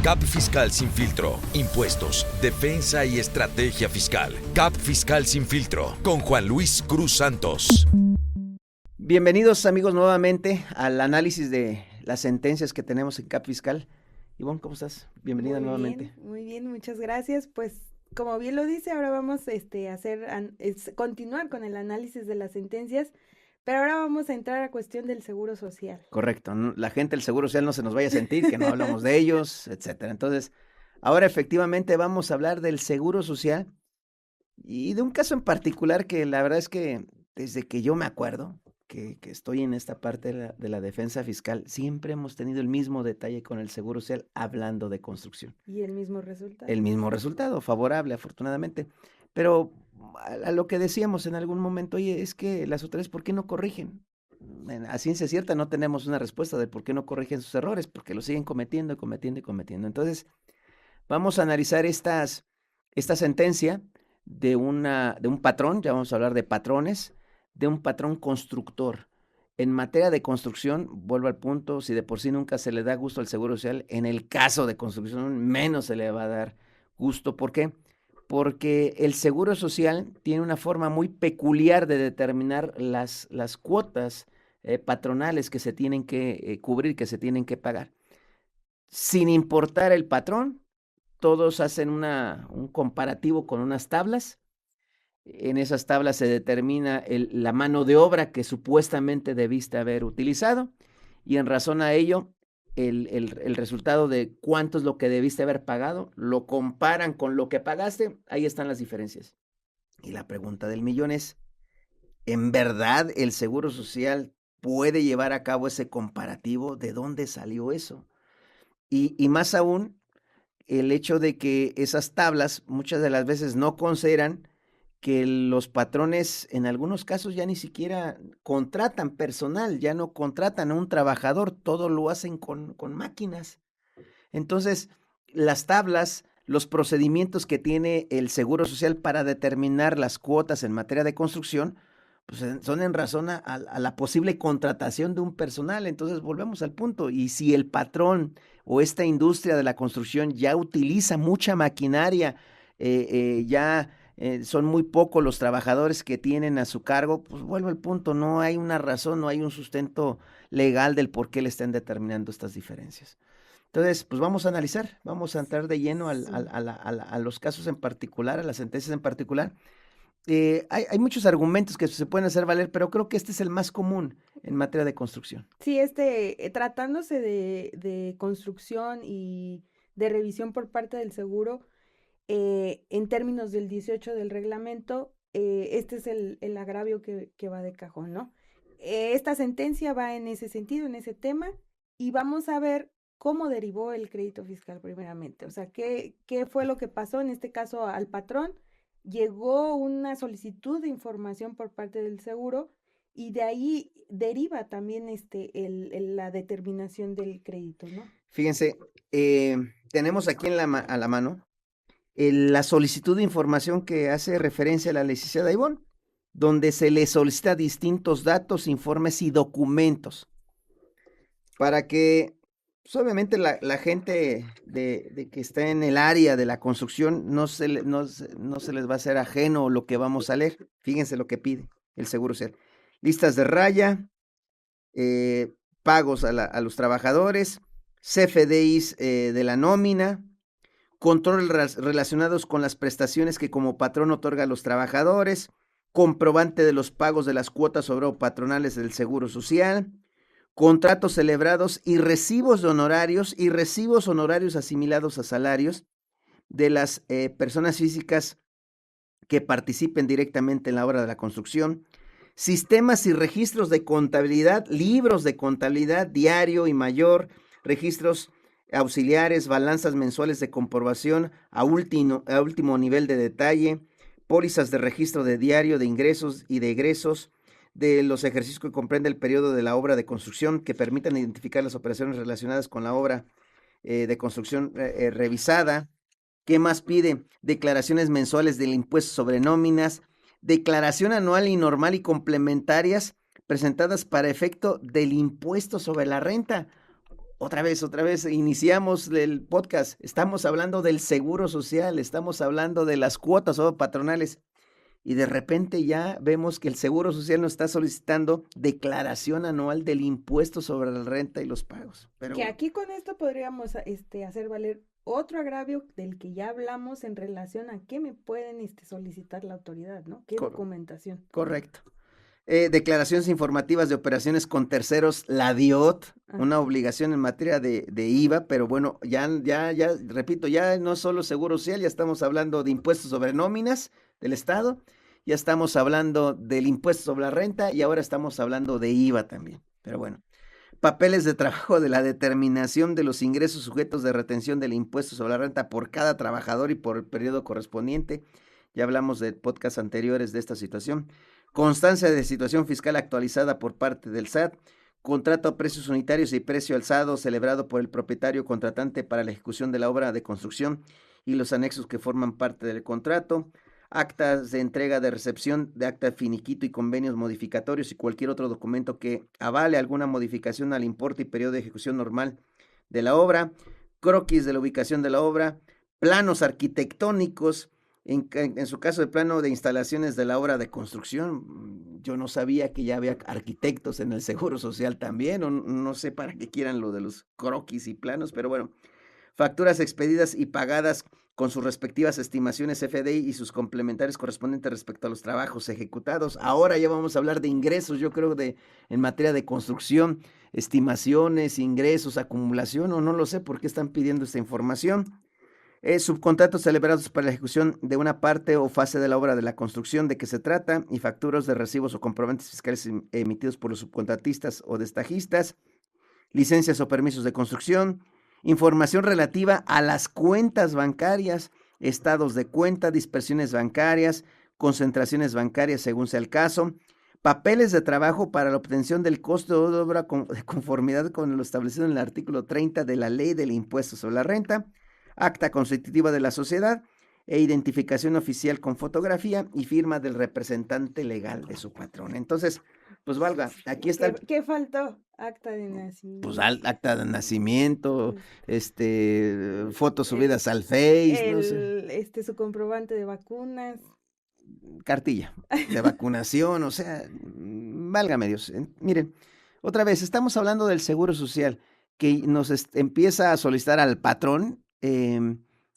CAP Fiscal Sin Filtro, impuestos, defensa y estrategia fiscal. CAP Fiscal Sin Filtro, con Juan Luis Cruz Santos. Bienvenidos amigos nuevamente al análisis de las sentencias que tenemos en CAP Fiscal. Ivonne, ¿cómo estás? Bienvenida nuevamente. Muy bien, muchas gracias. Pues como bien lo dice, ahora vamos a continuar con el análisis de las sentencias, pero ahora vamos a entrar a cuestión del seguro social. Correcto, la gente del seguro social no se nos vaya a sentir que no hablamos de ellos, etcétera. Entonces, ahora efectivamente vamos a hablar del seguro social y de un caso en particular que la verdad es que desde que yo me acuerdo que estoy en esta parte de la defensa fiscal, siempre hemos tenido el mismo detalle con el seguro social hablando de construcción. Y el mismo resultado. El mismo resultado, favorable afortunadamente. Pero a lo que decíamos en algún momento, oye, es que las autoridades, ¿por qué no corrigen? A ciencia cierta no tenemos una respuesta de por qué no corrigen sus errores, porque lo siguen cometiendo. Entonces, vamos a analizar esta sentencia de un patrón, ya vamos a hablar de patrones, de un patrón constructor. En materia de construcción, vuelvo al punto, si de por sí nunca se le da gusto al seguro social, en el caso de construcción menos se le va a dar gusto. ¿Por qué? Porque el seguro social tiene una forma muy peculiar de determinar las cuotas patronales que se tienen que cubrir, que se tienen que pagar. Sin importar el patrón, todos hacen un comparativo con unas tablas. En esas tablas se determina la mano de obra que supuestamente debiste haber utilizado y en razón a ello el resultado de cuánto es lo que debiste haber pagado, lo comparan con lo que pagaste, ahí están las diferencias. Y la pregunta del millón es, ¿en verdad el Seguro Social puede llevar a cabo ese comparativo? ¿De dónde salió eso? Y más aún, el hecho de que esas tablas muchas de las veces no consideran que los patrones en algunos casos ya ni siquiera contratan personal, ya no contratan a un trabajador, todo lo hacen con máquinas. Entonces, las tablas, los procedimientos que tiene el Seguro Social para determinar las cuotas en materia de construcción, pues son en razón a la posible contratación de un personal. Entonces, volvemos al punto. Y si el patrón o esta industria de la construcción ya utiliza mucha maquinaria, son muy pocos los trabajadores que tienen a su cargo, pues vuelvo al punto, no hay una razón, no hay un sustento legal del por qué le estén determinando estas diferencias. Entonces, pues vamos a analizar, vamos a entrar de lleno a los casos en particular, a las sentencias en particular. Hay muchos argumentos que se pueden hacer valer, pero creo que este es el más común en materia de construcción. Sí, tratándose de construcción y de revisión por parte del seguro, en términos del 18 del reglamento, este es el agravio que va de cajón, ¿no? Esta sentencia va en ese sentido, en ese tema, y vamos a ver cómo derivó el crédito fiscal primeramente. O sea, qué fue lo que pasó en este caso al patrón. Llegó una solicitud de información por parte del seguro y de ahí deriva también la determinación del crédito, ¿no? Fíjense, tenemos aquí a la mano la solicitud de información que hace referencia a la licenciada Ivonne, donde se le solicita distintos datos, informes y documentos para que, pues obviamente la gente de que está en el área de la construcción no se les va a hacer ajeno lo que vamos a leer. Fíjense lo que pide el Seguro Social. Listas de raya, pagos a los trabajadores, CFDIs de la nómina, controles relacionados con las prestaciones que como patrón otorga a los trabajadores, comprobante de los pagos de las cuotas obrero patronales del Seguro Social, contratos celebrados y recibos de honorarios y recibos honorarios asimilados a salarios de las personas físicas que participen directamente en la obra de la construcción, sistemas y registros de contabilidad, libros de contabilidad diario y mayor, registros auxiliares, balanzas mensuales de comprobación a último nivel de detalle, pólizas de registro de diario de ingresos y de egresos de los ejercicios que comprende el periodo de la obra de construcción que permitan identificar las operaciones relacionadas con la obra de construcción revisada. ¿Qué más pide? Declaraciones mensuales del impuesto sobre nóminas, declaración anual y normal y complementarias presentadas para efecto del impuesto sobre la renta. Otra vez, iniciamos el podcast, estamos hablando del seguro social, estamos hablando de las cuotas patronales y de repente ya vemos que el Seguro Social nos está solicitando declaración anual del impuesto sobre la renta y los pagos. Pero Que bueno, aquí con esto podríamos hacer valer otro agravio del que ya hablamos en relación a qué me pueden solicitar la autoridad, ¿no? ¿Qué cor- documentación? correcto. Declaraciones informativas de operaciones con terceros, la DIOT, una Ajá. obligación en materia de IVA, pero bueno, repito, ya no solo Seguro Social, ya estamos hablando de impuestos sobre nóminas del Estado, ya estamos hablando del impuesto sobre la renta y ahora estamos hablando de IVA también. Pero bueno, papeles de trabajo de la determinación de los ingresos sujetos de retención del impuesto sobre la renta por cada trabajador y por el periodo correspondiente. Ya hablamos de podcasts anteriores de esta situación. Constancia de situación fiscal actualizada por parte del SAT. Contrato a precios unitarios y precio alzado celebrado por el propietario contratante para la ejecución de la obra de construcción y los anexos que forman parte del contrato. Actas de entrega de recepción de acta de finiquito y convenios modificatorios y cualquier otro documento que avale alguna modificación al importe y periodo de ejecución normal de la obra. Croquis de la ubicación de la obra. Planos arquitectónicos. En su caso, el plano de instalaciones de la obra de construcción, yo no sabía que ya había arquitectos en el Seguro Social también, o no sé para qué quieran lo de los croquis y planos, pero bueno, facturas expedidas y pagadas con sus respectivas estimaciones FDI y sus complementarios correspondientes respecto a los trabajos ejecutados. Ahora ya vamos a hablar de ingresos, yo creo en materia de construcción, estimaciones, ingresos, acumulación, o no lo sé por qué están pidiendo esta información. Subcontratos celebrados para la ejecución de una parte o fase de la obra de la construcción de que se trata y facturas de recibos o comprobantes fiscales emitidos por los subcontratistas o destajistas, licencias o permisos de construcción, información relativa a las cuentas bancarias, estados de cuenta, dispersiones bancarias, concentraciones bancarias según sea el caso, papeles de trabajo para la obtención del costo de obra de conformidad con lo establecido en el artículo 30 de la Ley del Impuesto sobre la Renta, acta constitutiva de la sociedad e identificación oficial con fotografía y firma del representante legal de su patrón. Entonces, pues valga, aquí está ¿Qué faltó? Acta de pues nacimiento. acta de nacimiento, fotos El, subidas al Face, no sé, su comprobante de vacunas. cartilla de vacunación, o sea, válgame Dios. Miren, otra vez, estamos hablando del Seguro Social que nos empieza a solicitar al patrón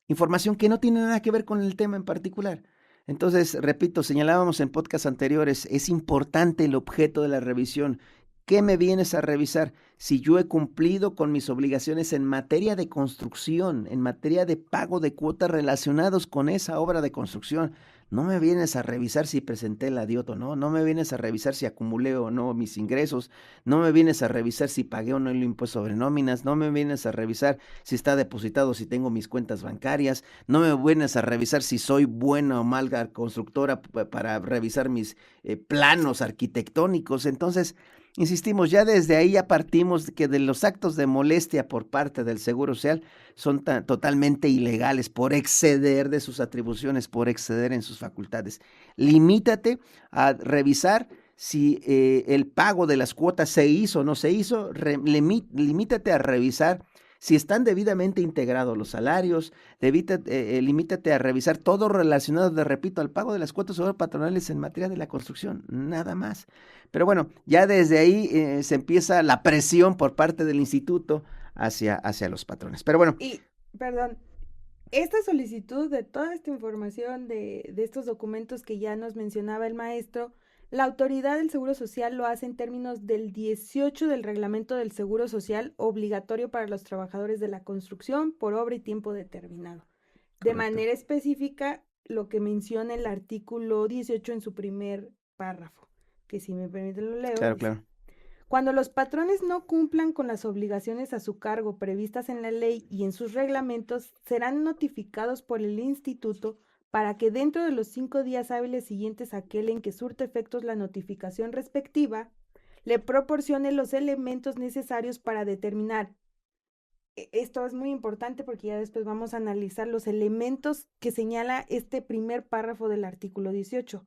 información que no tiene nada que ver con el tema en particular. Entonces, repito, señalábamos en podcasts anteriores, es importante el objeto de la revisión. ¿Qué me vienes a revisar? Si yo he cumplido con mis obligaciones en materia de construcción, en materia de pago de cuotas relacionados con esa obra de construcción. No me vienes a revisar si presenté la DIOT o no, no me vienes a revisar si acumulé o no mis ingresos, no me vienes a revisar si pagué o no el impuesto sobre nóminas, no me vienes a revisar si está depositado, si tengo mis cuentas bancarias, no me vienes a revisar si soy buena o mala constructora para revisar mis planos arquitectónicos. Entonces, insistimos, ya desde ahí ya partimos que de los actos de molestia por parte del Seguro Social son totalmente ilegales por exceder de sus atribuciones, por exceder en sus facultades. Limítate a revisar si el pago de las cuotas se hizo o no se hizo, limítate a revisar si están debidamente integrados los salarios, limítate a revisar todo relacionado, repito, al pago de las cuotas patronales en materia de la construcción, nada más. Pero bueno, ya desde ahí se empieza la presión por parte del instituto hacia los patrones. Pero bueno. Y, perdón, esta solicitud de toda esta información, de estos documentos que ya nos mencionaba el maestro, la autoridad del Seguro Social lo hace en términos del 18 del Reglamento del Seguro Social obligatorio para los trabajadores de la construcción por obra y tiempo determinado. Correcto. De manera específica, lo que menciona el artículo 18 en su primer párrafo, que si me permiten lo leo. Claro, dice, claro. cuando los patrones no cumplan con las obligaciones a su cargo previstas en la ley y en sus reglamentos, serán notificados por el instituto para que dentro de los 5 días hábiles siguientes a aquel en que surte efectos la notificación respectiva, le proporcione los elementos necesarios para determinar. Esto es muy importante porque ya después vamos a analizar los elementos que señala este primer párrafo del artículo 18.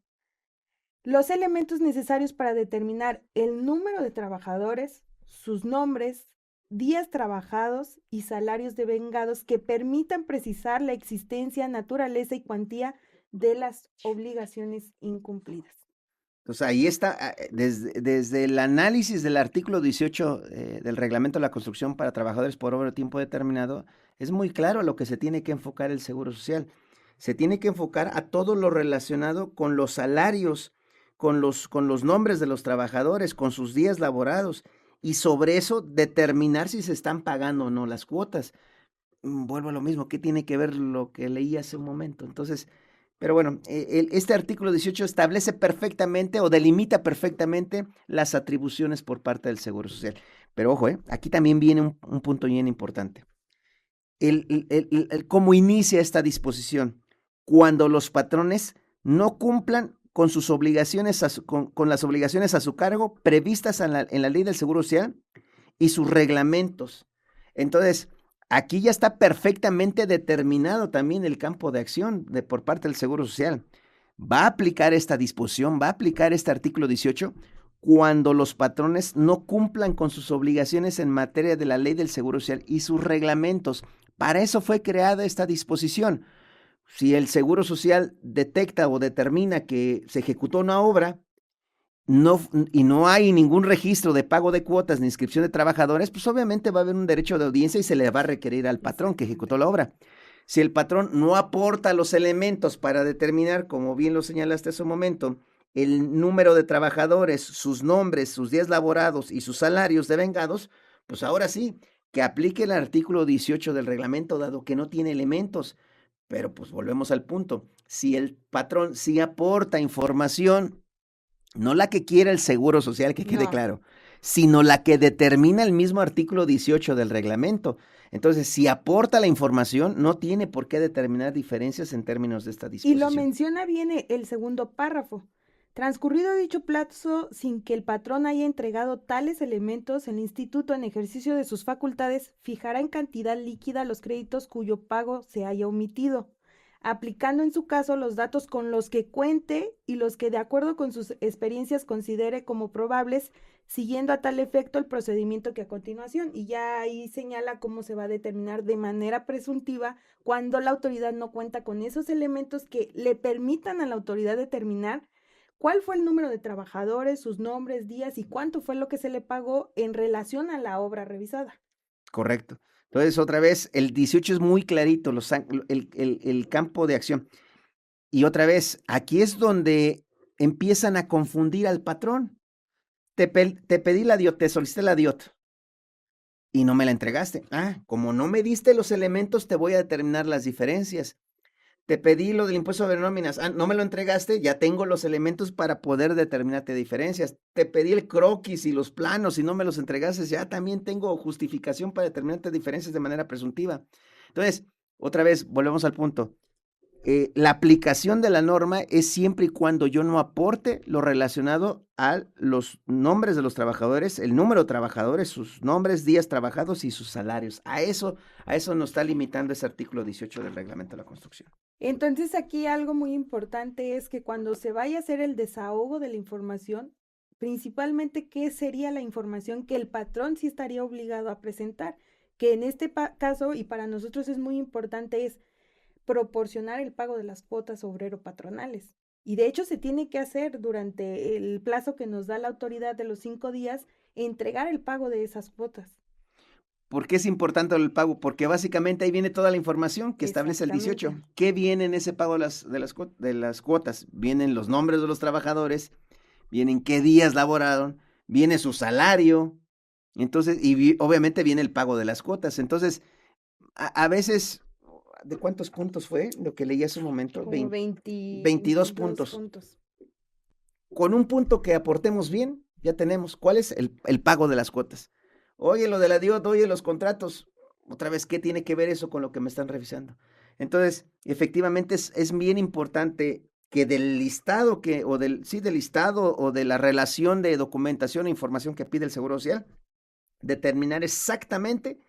Los elementos necesarios para determinar el número de trabajadores, sus nombres, días trabajados y salarios devengados que permitan precisar la existencia, naturaleza y cuantía de las obligaciones incumplidas. Entonces ahí está, desde el análisis del artículo 18 del Reglamento de la Construcción para Trabajadores por Obra o Tiempo Determinado, es muy claro a lo que se tiene que enfocar el Seguro Social. Se tiene que enfocar a todo lo relacionado con los salarios, con los nombres de los trabajadores, con sus días laborados, y sobre eso determinar si se están pagando o no las cuotas. Vuelvo a lo mismo, ¿qué tiene que ver lo que leí hace un momento? Entonces, pero bueno, este artículo 18 establece perfectamente o delimita perfectamente las atribuciones por parte del Seguro Social. Pero ojo, aquí también viene un punto bien importante. ¿Cómo inicia esta disposición? Cuando los patrones no cumplan con sus obligaciones, con las obligaciones a su cargo previstas en la ley del Seguro Social y sus reglamentos. Entonces, aquí ya está perfectamente determinado también el campo de acción por parte del Seguro Social. Va a aplicar esta disposición, va a aplicar este artículo 18 cuando los patrones no cumplan con sus obligaciones en materia de la ley del Seguro Social y sus reglamentos. Para eso fue creada esta disposición. Si el Seguro Social detecta o determina que se ejecutó una obra y no hay ningún registro de pago de cuotas ni inscripción de trabajadores, pues obviamente va a haber un derecho de audiencia y se le va a requerir al patrón que ejecutó la obra. Si el patrón no aporta los elementos para determinar, como bien lo señalaste hace un momento, el número de trabajadores, sus nombres, sus días laborados y sus salarios devengados, pues ahora sí, que aplique el artículo 18 del reglamento, dado que no tiene elementos. Pero pues volvemos al punto, si el patrón sí aporta información, no la que quiera el Seguro Social, que quede claro, sino la que determina el mismo artículo 18 del reglamento. Entonces, si aporta la información, no tiene por qué determinar diferencias en términos de esta disposición. Y lo menciona bien el segundo párrafo. Transcurrido dicho plazo sin que el patrón haya entregado tales elementos, el instituto, en ejercicio de sus facultades, fijará en cantidad líquida los créditos cuyo pago se haya omitido, aplicando en su caso los datos con los que cuente y los que de acuerdo con sus experiencias considere como probables, siguiendo a tal efecto el procedimiento que a continuación. Y ya ahí señala cómo se va a determinar de manera presuntiva cuando la autoridad no cuenta con esos elementos que le permitan a la autoridad determinar cuál fue el número de trabajadores, sus nombres, días y cuánto fue lo que se le pagó en relación a la obra revisada. Correcto. Entonces, otra vez, el 18 es muy clarito, el campo de acción. Y otra vez, aquí es donde empiezan a confundir al patrón. Te pedí la DIOT, te solicité la DIOT y no me la entregaste. Como no me diste los elementos, te voy a determinar las diferencias. Te pedí lo del impuesto de nóminas, no me lo entregaste, ya tengo los elementos para poder determinarte diferencias. Te pedí el croquis y los planos y no me los entregaste, ya también tengo justificación para determinarte diferencias de manera presuntiva. Entonces, otra vez, volvemos al punto. La aplicación de la norma es siempre y cuando yo no aporte lo relacionado a los nombres de los trabajadores, el número de trabajadores, sus nombres, días trabajados y sus salarios. A eso nos está limitando ese artículo 18 del Reglamento de la Construcción. Entonces aquí algo muy importante es que cuando se vaya a hacer el desahogo de la información, principalmente qué sería la información que el patrón sí estaría obligado a presentar, que en este caso y para nosotros es muy importante es proporcionar el pago de las cuotas obrero-patronales. Y de hecho se tiene que hacer durante el plazo que nos da la autoridad de los 5 días, entregar el pago de esas cuotas. ¿Por qué es importante el pago? Porque básicamente ahí viene toda la información que establece el 18. ¿Qué viene en ese pago de las cuotas? Vienen los nombres de los trabajadores, vienen qué días laboraron, viene su salario, entonces, y obviamente viene el pago de las cuotas. Entonces, a veces, ¿de cuántos puntos fue lo que leí hace un momento? Como 22 puntos. Con un punto que aportemos bien, ya tenemos. ¿Cuál es el pago de las cuotas? Oye, lo de la DIOT, oye, los contratos. Otra vez, ¿qué tiene que ver eso con lo que me están revisando? Entonces, efectivamente es bien importante que del listado del listado o de la relación de documentación e información que pide el Seguro Social, determinar exactamente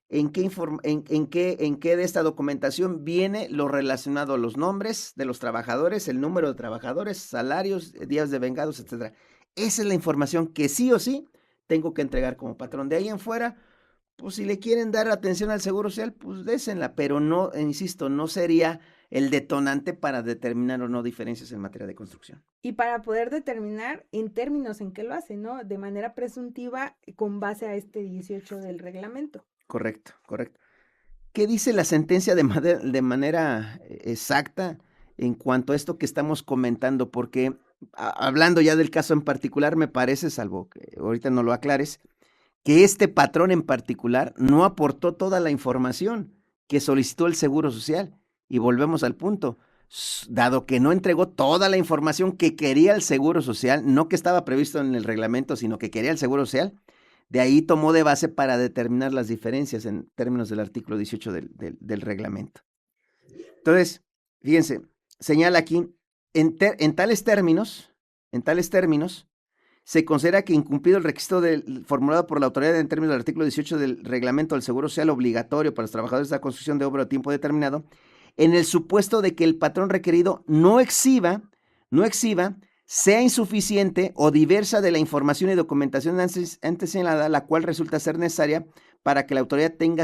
en qué de esta documentación viene lo relacionado a los nombres de los trabajadores, el número de trabajadores, salarios, días devengados, etcétera. Esa es la información que sí o sí tengo que entregar como patrón. De ahí en fuera, pues si le quieren dar atención al Seguro Social, pues désenla, pero no, insisto, no sería el detonante para determinar o no diferencias en materia de construcción. Y para poder determinar en términos en que lo hace, ¿no? De manera presuntiva con base a este 18 del reglamento. Correcto, correcto. ¿Qué dice la sentencia de manera exacta en cuanto a esto que estamos comentando? Porque hablando ya del caso en particular, me parece, salvo que ahorita no lo aclares, que este patrón en particular no aportó toda la información que solicitó el Seguro Social. Y volvemos al punto, dado que no entregó toda la información que quería el Seguro Social, no que estaba previsto en el reglamento, sino que quería el Seguro Social, de ahí tomó de base para determinar las diferencias en términos del artículo 18 del reglamento. Entonces, fíjense, señala aquí, en tales términos, se considera que incumplido el requisito formulado por la autoridad en términos del artículo 18 del reglamento del Seguro Social obligatorio para los trabajadores de la construcción de obra a tiempo determinado, en el supuesto de que el patrón requerido no exhiba, sea insuficiente o diversa de la información y documentación antes señalada, la cual resulta ser necesaria para que la autoridad tenga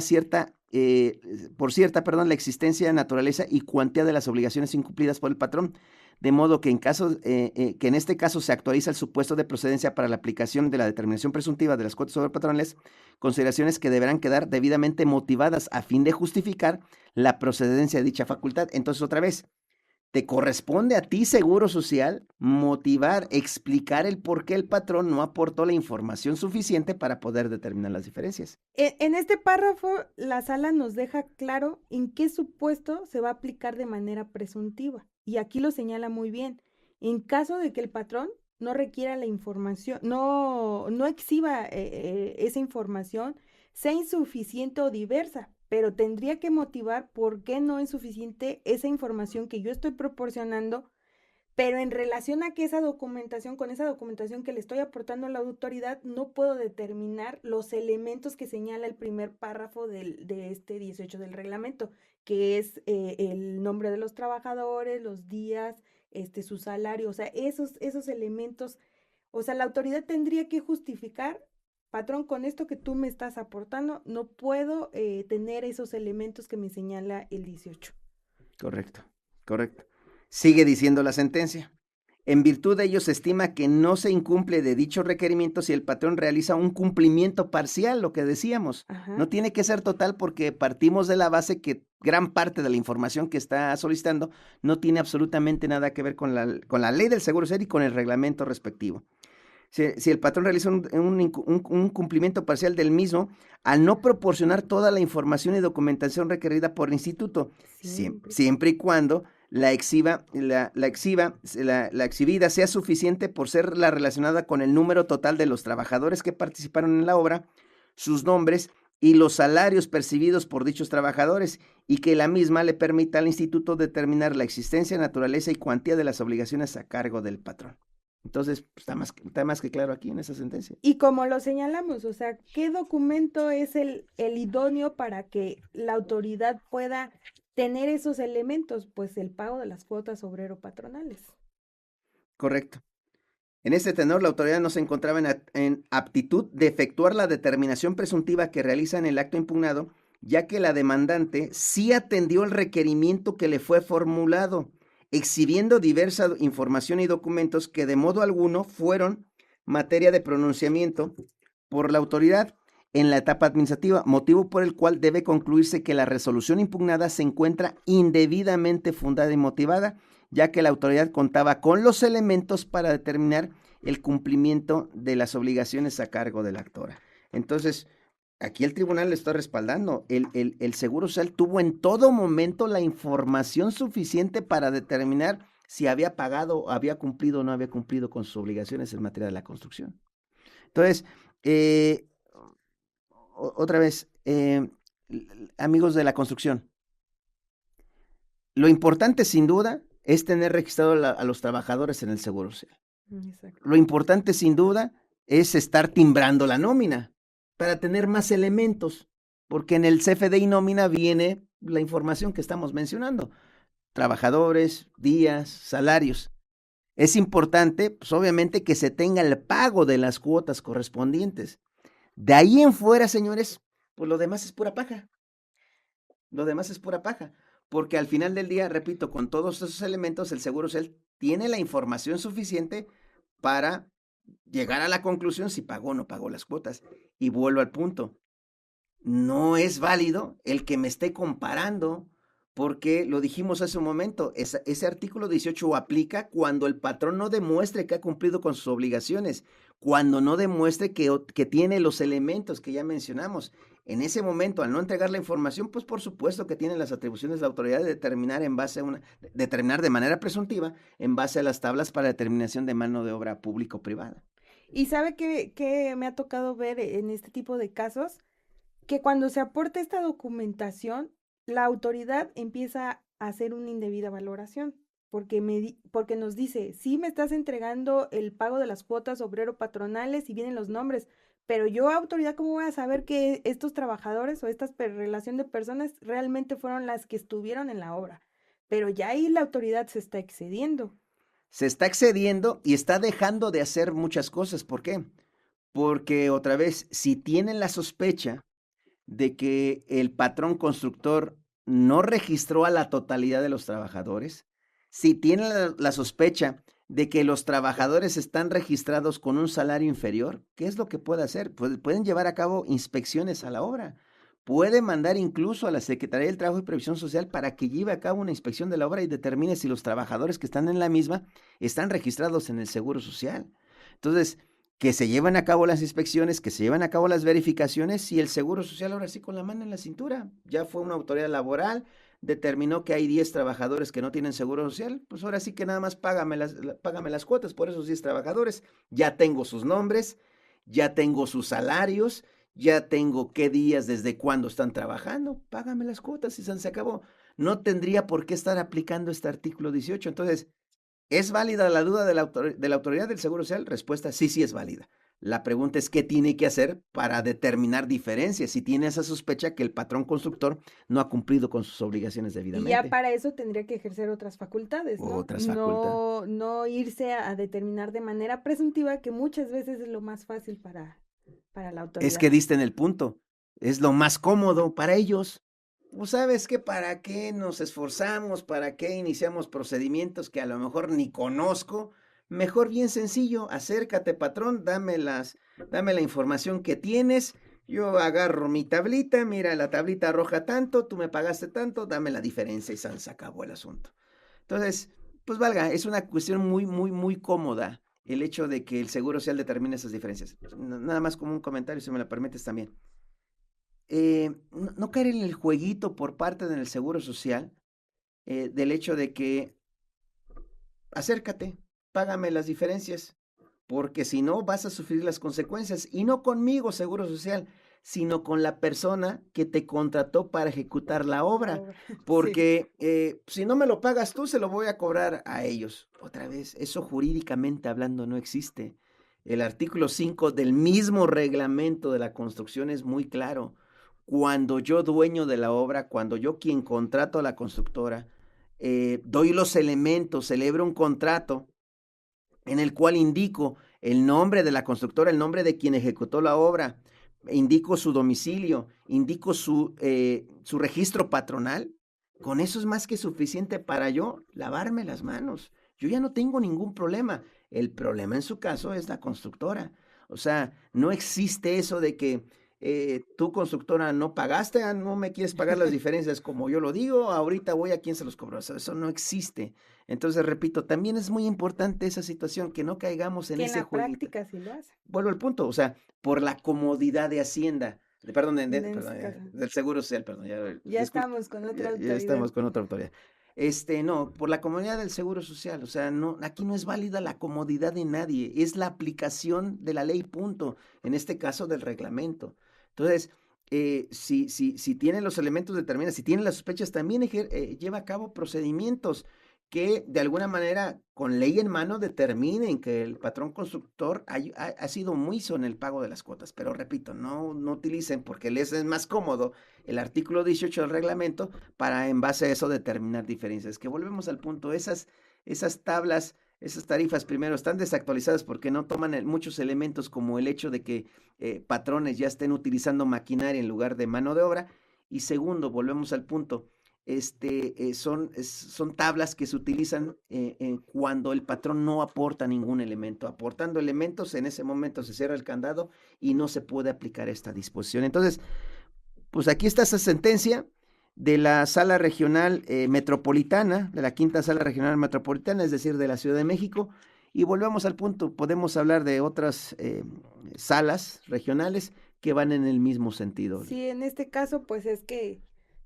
la existencia, naturaleza y cuantía de las obligaciones incumplidas por el patrón, de modo que en este caso se actualiza el supuesto de procedencia para la aplicación de la determinación presuntiva de las cuotas sobrepatronales, consideraciones que deberán quedar debidamente motivadas a fin de justificar la procedencia de dicha facultad. Entonces, otra vez, te corresponde a ti, Seguro Social, motivar, explicar el por qué el patrón no aportó la información suficiente para poder determinar las diferencias. En este párrafo, la sala nos deja claro en qué supuesto se va a aplicar de manera presuntiva. Y aquí lo señala muy bien. En caso de que el patrón no requiera la información, no exhiba esa información, sea insuficiente o diversa, pero tendría que motivar por qué no es suficiente esa información que yo estoy proporcionando, pero en relación a que con esa documentación que le estoy aportando a la autoridad, no puedo determinar los elementos que señala el primer párrafo de este 18 del reglamento, que es el nombre de los trabajadores, los días, su salario, o sea, esos elementos, o sea, la autoridad tendría que justificar, patrón, con esto que tú me estás aportando, no puedo tener esos elementos que me señala el 18. Correcto. Sigue diciendo la sentencia. En virtud de ello se estima que no se incumple de dicho requerimiento si el patrón realiza un cumplimiento parcial, lo que decíamos. Ajá. No tiene que ser total porque partimos de la base que gran parte de la información que está solicitando no tiene absolutamente nada que ver con la ley del Seguro Social y con el reglamento respectivo. Si el patrón realiza un cumplimiento parcial del mismo, al no proporcionar toda la información y documentación requerida por el instituto, siempre y cuando la exhibida sea suficiente por ser la relacionada con el número total de los trabajadores que participaron en la obra, sus nombres y los salarios percibidos por dichos trabajadores, y que la misma le permita al instituto determinar la existencia, naturaleza y cuantía de las obligaciones a cargo del patrón. Entonces, pues, está más que claro aquí en esa sentencia. Y como lo señalamos, o sea, ¿qué documento es el idóneo para que la autoridad pueda tener esos elementos? Pues el pago de las cuotas obrero-patronales. Correcto. En este tenor, la autoridad no se encontraba en aptitud de efectuar la determinación presuntiva que realiza en el acto impugnado, ya que la demandante sí atendió el requerimiento que le fue formulado, exhibiendo diversa información y documentos que de modo alguno fueron materia de pronunciamiento por la autoridad en la etapa administrativa, motivo por el cual debe concluirse que la resolución impugnada se encuentra indebidamente fundada y motivada, ya que la autoridad contaba con los elementos para determinar el cumplimiento de las obligaciones a cargo de la actora. Entonces, aquí el tribunal le está respaldando. El Seguro Social tuvo en todo momento la información suficiente para determinar si había pagado, había cumplido o no había cumplido con sus obligaciones en materia de la construcción. Entonces, otra vez, amigos de la construcción, lo importante sin duda es tener registrado a los trabajadores en el Seguro Social. Exacto. Lo importante sin duda es estar timbrando la nómina para tener más elementos, porque en el CFDI nómina viene la información que estamos mencionando, trabajadores, días, salarios. Es importante, pues obviamente, que se tenga el pago de las cuotas correspondientes. De ahí en fuera, señores, pues lo demás es pura paja. Lo demás es pura paja. Porque al final del día, repito, con todos esos elementos, el Seguro Social tiene la información suficiente para llegar a la conclusión si pagó o no pagó las cuotas. Y vuelvo al punto. No es válido el que me esté comparando, porque lo dijimos hace un momento, ese artículo 18 aplica cuando el patrón no demuestre que ha cumplido con sus obligaciones, cuando no demuestre que tiene los elementos que ya mencionamos. En ese momento, al no entregar la información, pues por supuesto que tiene las atribuciones de la autoridad de determinar determinar de manera presuntiva en base a las tablas para determinación de mano de obra pública o privada. Y sabe que me ha tocado ver en este tipo de casos, que cuando se aporta esta documentación, la autoridad empieza a hacer una indebida valoración, porque nos dice, sí me estás entregando el pago de las cuotas obrero-patronales y vienen los nombres, pero yo, autoridad, ¿cómo voy a saber que estos trabajadores o esta relación de personas realmente fueron las que estuvieron en la obra? Pero ya ahí la autoridad se está excediendo. Se está excediendo y está dejando de hacer muchas cosas. ¿Por qué? Porque otra vez, si tienen la sospecha de que el patrón constructor no registró a la totalidad de los trabajadores, si tienen la sospecha de que los trabajadores están registrados con un salario inferior, ¿qué es lo que puede hacer? Pueden llevar a cabo inspecciones a la obra. Puede mandar incluso a la Secretaría del Trabajo y Previsión Social para que lleve a cabo una inspección de la obra y determine si los trabajadores que están en la misma están registrados en el Seguro Social. Entonces, que se llevan a cabo las inspecciones, que se llevan a cabo las verificaciones y el Seguro Social ahora sí con la mano en la cintura. Ya fue una autoridad laboral, determinó que hay 10 trabajadores que no tienen Seguro Social, pues ahora sí que nada más págame las cuotas por esos 10 trabajadores. Ya tengo sus nombres, ya tengo sus salarios, ya tengo qué días, desde cuándo están trabajando, págame las cuotas y se acabó. No tendría por qué estar aplicando este artículo 18. Entonces, ¿es válida la duda de la autoridad del Seguro Social? Respuesta, sí, sí es válida. La pregunta es qué tiene que hacer para determinar diferencias, si tiene esa sospecha que el patrón constructor no ha cumplido con sus obligaciones Y ya debidamente. para eso tendría que ejercer otras facultades, ¿no? Otras facultades. No irse a determinar de manera presuntiva, que muchas veces es lo más fácil para la Es autoridad. que diste en el punto. Es lo más cómodo para ellos. Pues sabes que para qué nos esforzamos, para qué iniciamos procedimientos que a lo mejor ni conozco. Mejor bien sencillo, acércate, patrón, dame la información que tienes. Yo agarro mi tablita, mira, la tablita arroja tanto, tú me pagaste tanto, dame la diferencia y se acabó el asunto. Entonces, pues valga, es una cuestión muy, muy, muy cómoda el hecho de que el Seguro Social determine esas diferencias. Nada más como un comentario, si me lo permites también. No caer en el jueguito por parte del Seguro Social, del hecho de que acércate, págame las diferencias, porque si no vas a sufrir las consecuencias, y no conmigo, Seguro Social, sino con la persona que te contrató para ejecutar la obra, Sí. porque si no me lo pagas tú, se lo voy a cobrar a ellos. Otra vez, eso jurídicamente hablando no existe. El artículo 5 del mismo reglamento de la construcción es muy claro. Cuando yo, dueño de la obra, cuando yo, quien contrato a la constructora, doy los elementos, celebro un contrato en el cual indico el nombre de la constructora, el nombre de quien ejecutó la obra, indico su domicilio, indico su registro patronal. Con eso es más que suficiente para yo lavarme las manos. Yo ya no tengo ningún problema. El problema en su caso es la constructora. O sea, no existe eso de que tú, constructora, no pagaste, no me quieres pagar las diferencias como yo lo digo, ahorita voy a quien se los cobró. Eso no existe. Entonces, repito, también es muy importante esa situación, que no caigamos en Que en ese la jueguito. práctica sí lo hace. Vuelvo al punto, o sea, por la comodidad de Hacienda, Caso. del Seguro Social, perdón, Ya estamos con otra ya autoridad. estamos con otra autoridad. No, por la comodidad del Seguro Social, o sea, no, aquí no es válida la comodidad de nadie, es la aplicación de la ley, punto, en este caso del reglamento. Entonces, si tiene los elementos, determina, si tiene las sospechas, también lleva a cabo procedimientos que de alguna manera, con ley en mano, determinen que el patrón constructor ha sido omiso en el pago de las cuotas. Pero repito, no utilicen, porque les es más cómodo el artículo 18 del reglamento para, en base a eso, determinar diferencias. Que volvemos al punto, esas tablas esas tarifas, primero, están desactualizadas porque no toman muchos elementos como el hecho de que patrones ya estén utilizando maquinaria en lugar de mano de obra. Y segundo, volvemos al punto, son tablas que se utilizan cuando el patrón no aporta ningún elemento. Aportando elementos, en ese momento se cierra el candado y no se puede aplicar esta disposición. Entonces, pues aquí está esa sentencia de la Sala Regional Metropolitana, de la Quinta Sala Regional Metropolitana, es decir, de la Ciudad de México. Y volvemos al punto, podemos hablar de otras salas regionales que van en el mismo sentido. Sí, en este caso, pues es que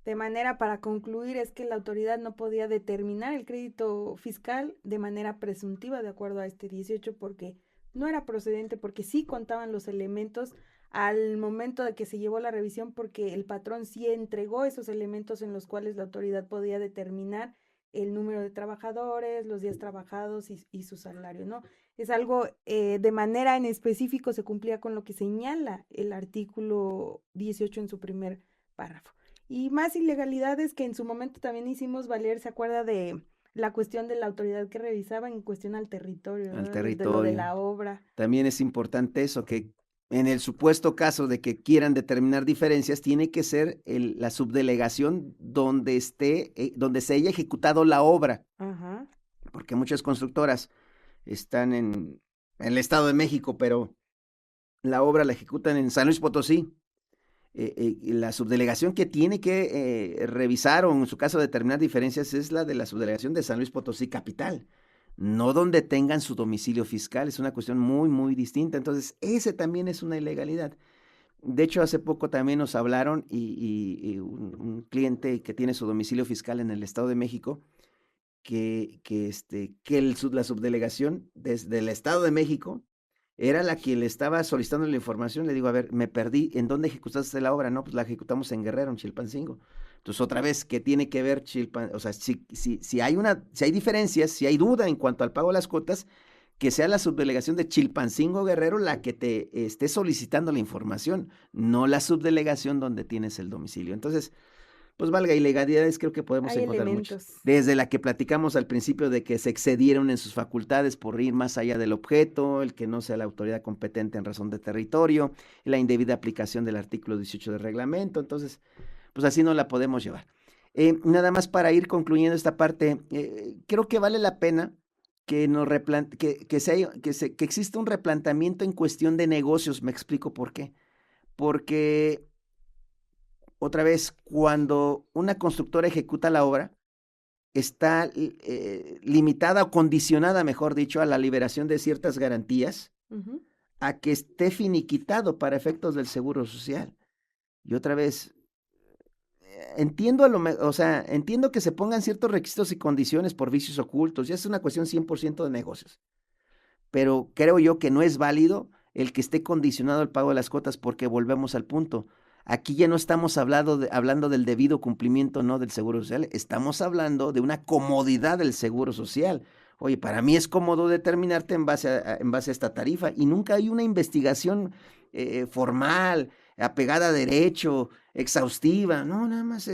de manera para concluir es que la autoridad no podía determinar el crédito fiscal de manera presuntiva de acuerdo a este 18 porque no era procedente, porque sí contaban los elementos al momento de que se llevó la revisión, porque el patrón sí entregó esos elementos en los cuales la autoridad podía determinar el número de trabajadores, los días trabajados y su salario, ¿no? Es algo de manera en específico se cumplía con lo que señala el artículo 18 en su primer párrafo. Y más ilegalidades que en su momento también hicimos valer, ¿se acuerda de la cuestión de la autoridad que revisaba en cuestión al territorio, Al ¿verdad? De lo de la obra. También es importante eso, que en el supuesto caso de que quieran determinar diferencias, tiene que ser la subdelegación donde donde se haya ejecutado la obra. Ajá. Porque muchas constructoras están en el Estado de México, pero la obra la ejecutan en San Luis Potosí. La subdelegación que tiene que revisar o en su caso determinar diferencias es la de la subdelegación de San Luis Potosí capital, no donde tengan su domicilio fiscal, es una cuestión muy, muy distinta. Entonces, ese también es una ilegalidad. De hecho, hace poco también nos hablaron y un cliente que tiene su domicilio fiscal en el Estado de México, la subdelegación desde el Estado de México era la que le estaba solicitando la información. Le digo, a ver, me perdí, ¿en dónde ejecutaste la obra? No, pues la ejecutamos en Guerrero, en Chilpancingo. Entonces, otra vez, ¿qué tiene que ver o sea, si hay diferencias, si hay duda en cuanto al pago de las cuotas, que sea la subdelegación de Chilpancingo Guerrero la que te esté solicitando la información, no la subdelegación donde tienes el domicilio. Entonces, pues valga, ilegalidades creo que podemos Hay encontrar muchas. elementos. Desde la que platicamos al principio de que se excedieron en sus facultades por ir más allá del objeto, el que no sea la autoridad competente en razón de territorio, la indebida aplicación del artículo 18 del reglamento. Entonces, pues así no la podemos llevar. Nada más para ir concluyendo esta parte, creo que vale la pena que que exista un replanteamiento en cuestión de negocios. Me explico por qué. Porque otra vez, cuando una constructora ejecuta la obra, está limitada o condicionada, mejor dicho, a la liberación de ciertas garantías, Ujú. a que esté finiquitado para efectos del Seguro Social. Y otra vez, entiendo o sea, entiendo que se pongan ciertos requisitos y condiciones por vicios ocultos, ya es una cuestión 100% de negocios, pero creo yo que no es válido el que esté condicionado el pago de las cuotas porque volvemos al punto. Aquí ya no estamos hablando del debido cumplimiento, no del Seguro Social, estamos hablando de una comodidad del Seguro Social. Oye, para mí es cómodo determinarte en base a esta tarifa y nunca hay una investigación formal, apegada a derecho, exhaustiva. No, nada más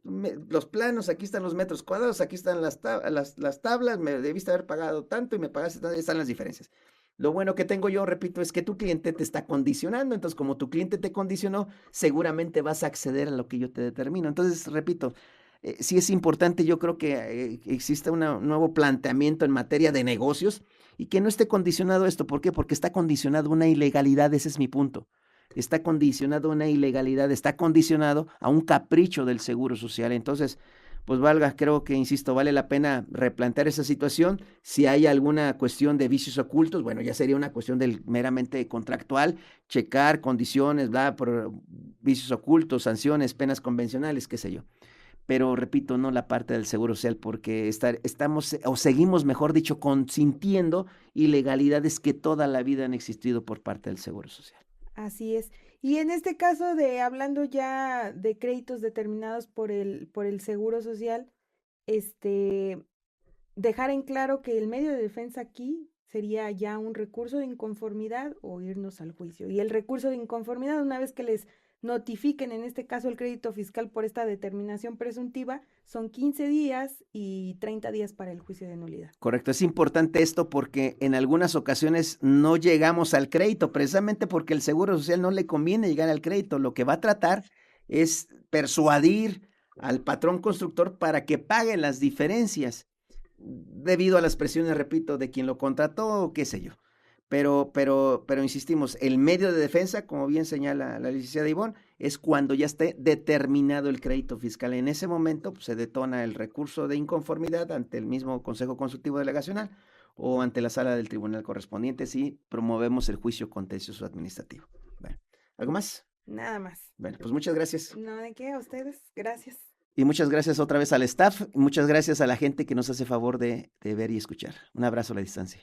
los planos, aquí están los metros cuadrados, aquí están las tablas, me debiste haber pagado tanto y me pagaste tanto, están las diferencias. Lo bueno que tengo yo, repito, es que tu cliente te está condicionando. Entonces, como tu cliente te condicionó, seguramente vas a acceder a lo que yo te determino. Entonces, repito, sí es importante, yo creo que exista un nuevo planteamiento en materia de negocios y que no esté condicionado esto. ¿Por qué? Porque está condicionado a una ilegalidad, ese es mi punto. Está condicionado a una ilegalidad, está condicionado a un capricho del Seguro Social. Entonces, pues valga, creo que, insisto, vale la pena replantear esa situación. Si hay alguna cuestión de vicios ocultos, bueno, ya sería una cuestión meramente contractual, checar condiciones, por vicios ocultos, sanciones, penas convencionales, qué sé yo. Pero repito, no la parte del Seguro Social, porque estamos, o seguimos, mejor dicho, consintiendo ilegalidades que toda la vida han existido por parte del Seguro Social. Así es. Y en este caso hablando ya de créditos determinados por el Seguro Social, dejar en claro que el medio de defensa aquí sería ya un recurso de inconformidad o irnos al juicio. Y el recurso de inconformidad, una vez que les notifiquen en este caso el crédito fiscal por esta determinación presuntiva, son 15 días y 30 días para el juicio de nulidad. Correcto, es importante esto porque en algunas ocasiones no llegamos al crédito, precisamente porque el Seguro Social no le conviene llegar al crédito. Lo que va a tratar es persuadir al patrón constructor para que pague las diferencias debido a las presiones, repito, de quien lo contrató, qué sé yo. Pero insistimos, el medio de defensa, como bien señala la licenciada Ivonne, es cuando ya esté determinado el crédito fiscal. En ese momento pues, se detona el recurso de inconformidad ante el mismo Consejo Consultivo Delegacional o ante la sala del tribunal correspondiente si promovemos el juicio contencioso administrativo. Bueno, ¿algo más? Nada más. Bueno, pues muchas gracias. No, ¿de qué? A ustedes. Gracias. Y muchas gracias otra vez al staff y muchas gracias a la gente que nos hace favor de ver y escuchar. Un abrazo a la distancia.